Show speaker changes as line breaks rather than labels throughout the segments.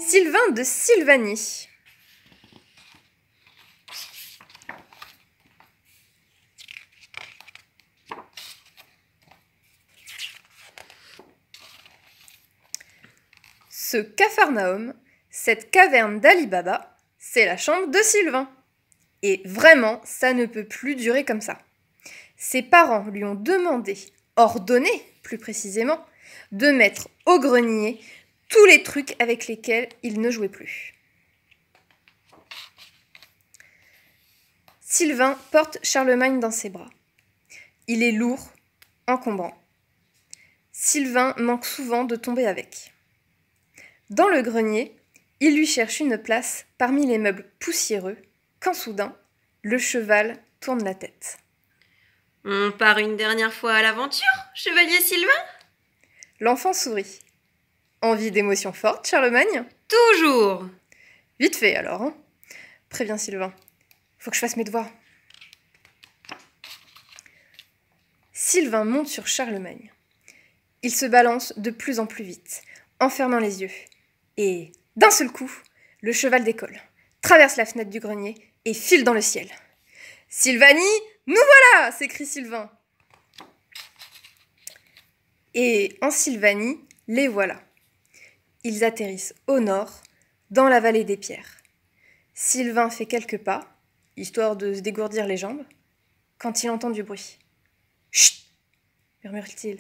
Sylvain de Sylvanie. Ce Capharnaüm, cette caverne d'Ali Baba, c'est la chambre de Sylvain. Et vraiment, ça ne peut plus durer comme ça. Ses parents lui ont demandé, ordonné plus précisément, de mettre au grenier tous les trucs avec lesquels il ne jouait plus. Sylvain porte Charlemagne dans ses bras. Il est lourd, encombrant. Sylvain manque souvent de tomber avec. Dans le grenier, il lui cherche une place parmi les meubles poussiéreux, quand soudain, le cheval tourne la tête.
« On part une dernière fois à l'aventure, chevalier Sylvain ?»
L'enfant sourit. « Envie d'émotions fortes, Charlemagne ?»«
Toujours !»«
Vite fait alors, hein ?» prévient Sylvain. « Faut que je fasse mes devoirs. » Sylvain monte sur Charlemagne. Il se balance de plus en plus vite, en fermant les yeux. Et, d'un seul coup, le cheval décolle, traverse la fenêtre du grenier et file dans le ciel. « Sylvanie, nous voilà !» s'écrie Sylvain. Et en Sylvanie, les voilà. Ils atterrissent au nord, dans la vallée des pierres. Sylvain fait quelques pas, histoire de se dégourdir les jambes, quand il entend du bruit. « Chut !» murmure-t-il.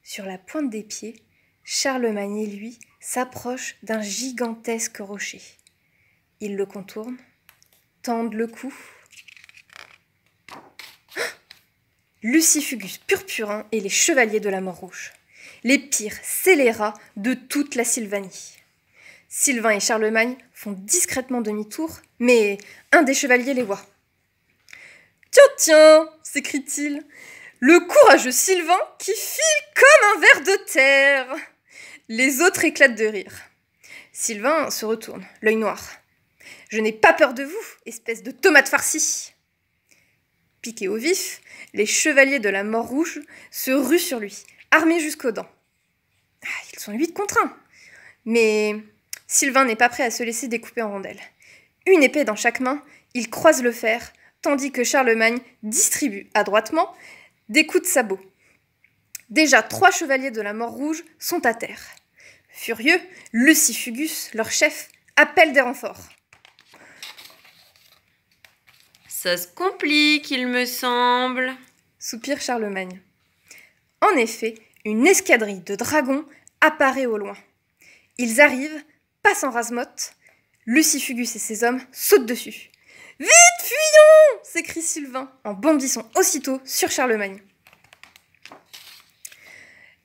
Sur la pointe des pieds, Charlemagne et lui s'approchent d'un gigantesque rocher. Ils le contournent, tendent le cou. Lucifugus purpurin et les chevaliers de la mort rouge, les pires scélérats de toute la Sylvanie. Sylvain et Charlemagne font discrètement demi-tour, mais un des chevaliers les voit. « Tiens, tiens !» s'écrie-t-il. « Le courageux Sylvain qui file comme un ver de terre !» Les autres éclatent de rire. Sylvain se retourne, l'œil noir. « Je n'ai pas peur de vous, espèce de tomate farcie !» Piqués au vif, les chevaliers de la mort rouge se ruent sur lui, armés jusqu'aux dents. Ils sont 8 contre 1. Mais Sylvain n'est pas prêt à se laisser découper en rondelles. Une épée dans chaque main, il croise le fer, tandis que Charlemagne distribue adroitement des coups de sabot. Déjà 3 chevaliers de la mort rouge sont à terre. Furieux, Lucifugus, leur chef, appelle des renforts.
Ça se complique, il me semble,
soupire Charlemagne. En effet, une escadrille de dragons apparaît au loin. Ils arrivent, passent en rase-motte. Lucifugus et ses hommes sautent dessus. « Vite, fuyons !» s'écrie Sylvain en bondissant aussitôt sur Charlemagne.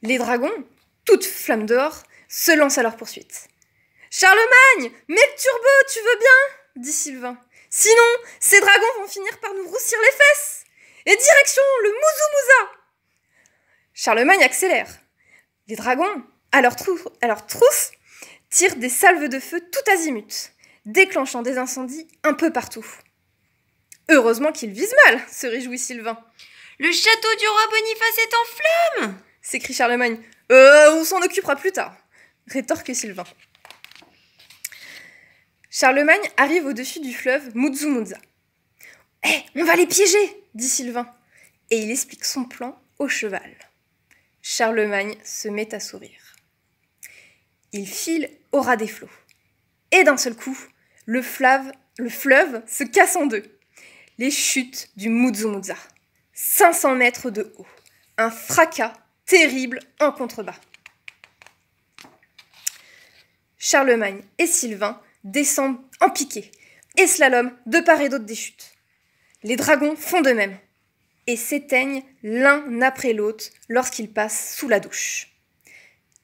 Les dragons, toutes flammes d'or, se lancent à leur poursuite. « Charlemagne, mets le turbo, tu veux bien ?» dit Sylvain. « Sinon, ces dragons vont finir par nous roussir les fesses. Et direction le Mouzou-Mouza !» Charlemagne accélère. Les dragons, à leur trousse, tirent des salves de feu tout azimut, déclenchant des incendies un peu partout. « Heureusement qu'ils visent mal !» se réjouit Sylvain.
« Le château du roi Boniface est en flammes !»
s'écrie Charlemagne. « On s'en occupera plus tard !» rétorque Sylvain. Charlemagne arrive au-dessus du fleuve Mouzou-Mouza. « Hé, on va les piéger !» dit Sylvain. Et il explique son plan au cheval. Charlemagne se met à sourire. Il file au ras des flots. Et d'un seul coup, le fleuve se casse en deux. Les chutes du Mouzou-Mouza. 500 mètres de haut. Un fracas terrible en contrebas. Charlemagne et Sylvain descendent en piqué et slalom de part et d'autre des chutes. Les dragons font de même et s'éteignent l'un après l'autre lorsqu'ils passent sous la douche.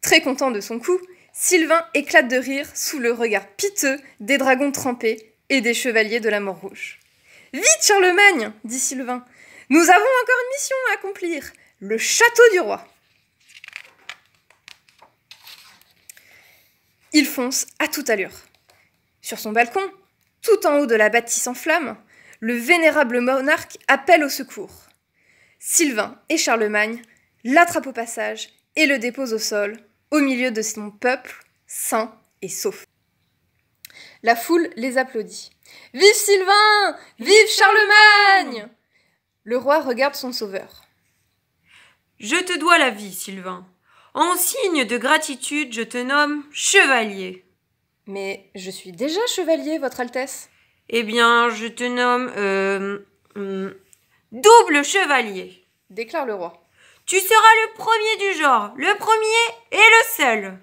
Très content de son coup, Sylvain éclate de rire sous le regard piteux des dragons trempés et des chevaliers de la mort rouge. « Vite, Charlemagne !» dit Sylvain. « Nous avons encore une mission à accomplir, le château du roi. » Il fonce à toute allure. Sur son balcon, tout en haut de la bâtisse en flammes, le vénérable monarque appelle au secours. Sylvain et Charlemagne l'attrapent au passage et le déposent au sol, au milieu de son peuple, sain et sauf. La foule les applaudit. « Vive Sylvain! Vive Charlemagne !» Le roi regarde son sauveur.
« Je te dois la vie, Sylvain. En signe de gratitude, je te nomme chevalier. »«
Mais je suis déjà chevalier, votre Altesse. »«
Eh bien, je te nomme double chevalier. »
déclare le roi.
« Tu seras le premier du genre, le premier et le seul. »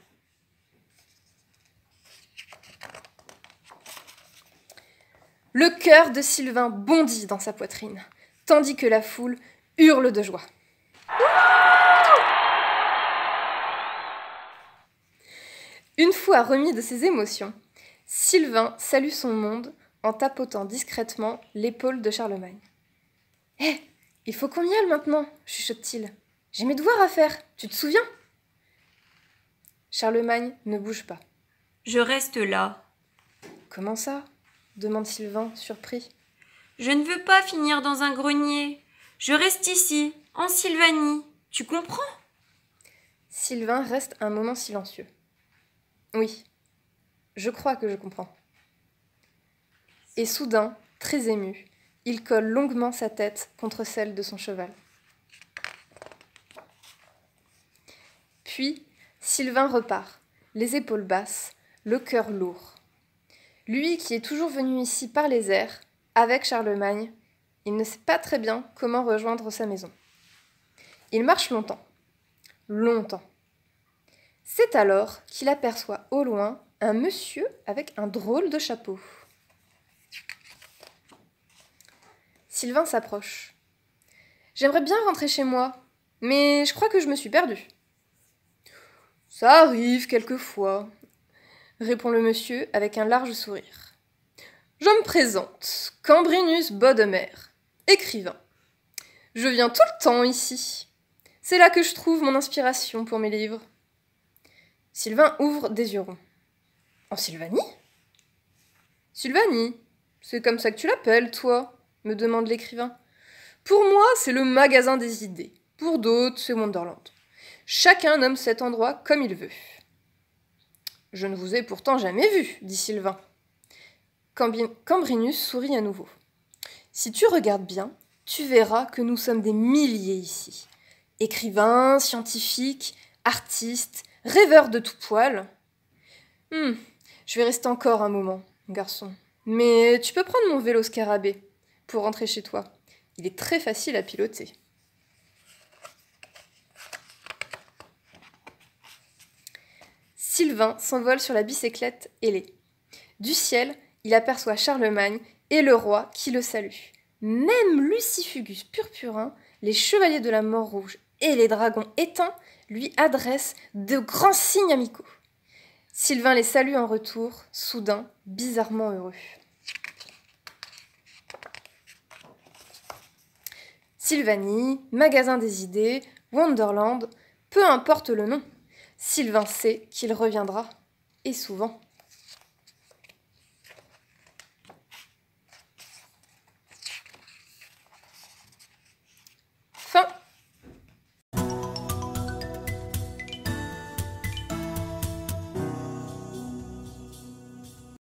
Le cœur de Sylvain bondit dans sa poitrine, tandis que la foule hurle de joie. Une fois remis de ses émotions, Sylvain salue son monde en tapotant discrètement l'épaule de Charlemagne. « Hé, il faut qu'on y aille maintenant, chuchote-t-il. J'ai mes devoirs à faire, tu te souviens ?» Charlemagne ne bouge pas.
« Je reste là. »«
Comment ça ?» demande Sylvain, surpris.
« Je ne veux pas finir dans un grenier. Je reste ici, en Sylvanie. Tu comprends ?»
Sylvain reste un moment silencieux. « Oui, je crois que je comprends. » Et soudain, très ému, il colle longuement sa tête contre celle de son cheval. Puis, Sylvain repart, les épaules basses, le cœur lourd. Lui qui est toujours venu ici par les airs, avec Charlemagne, il ne sait pas très bien comment rejoindre sa maison. Il marche longtemps. Longtemps. C'est alors qu'il aperçoit au loin un monsieur avec un drôle de chapeau. Sylvain s'approche. « J'aimerais bien rentrer chez moi, mais je crois que je me suis perdue. »« Ça arrive quelquefois, » répond le monsieur avec un large sourire. « Je me présente, Cambrinus Bodemer, écrivain. Je viens tout le temps ici. C'est là que je trouve mon inspiration pour mes livres. » Sylvain ouvre des yeux ronds. « En Sylvanie ?»« Sylvanie, c'est comme ça que tu l'appelles, toi ?» me demande l'écrivain. « Pour moi, c'est le magasin des idées. Pour d'autres, c'est Wonderland. Chacun nomme cet endroit comme il veut. » « Je ne vous ai pourtant jamais vu, dit Sylvain. Cambrinus sourit à nouveau. « Si tu regardes bien, tu verras que nous sommes des milliers ici. Écrivains, scientifiques, artistes, rêveurs de tout poil. Je vais rester encore un moment, garçon. Mais tu peux prendre mon vélo scarabée pour rentrer chez toi. Il est très facile à piloter. » Sylvain s'envole sur la bicyclette ailée. Du ciel, il aperçoit Charlemagne et le roi qui le saluent. Même Lucifugus Purpurin, les chevaliers de la mort rouge et les dragons éteints lui adressent de grands signes amicaux. Sylvain les salue en retour, soudain, bizarrement heureux. Sylvanie, magasin des idées, Wonderland, peu importe le nom. Sylvain sait qu'il reviendra, et souvent.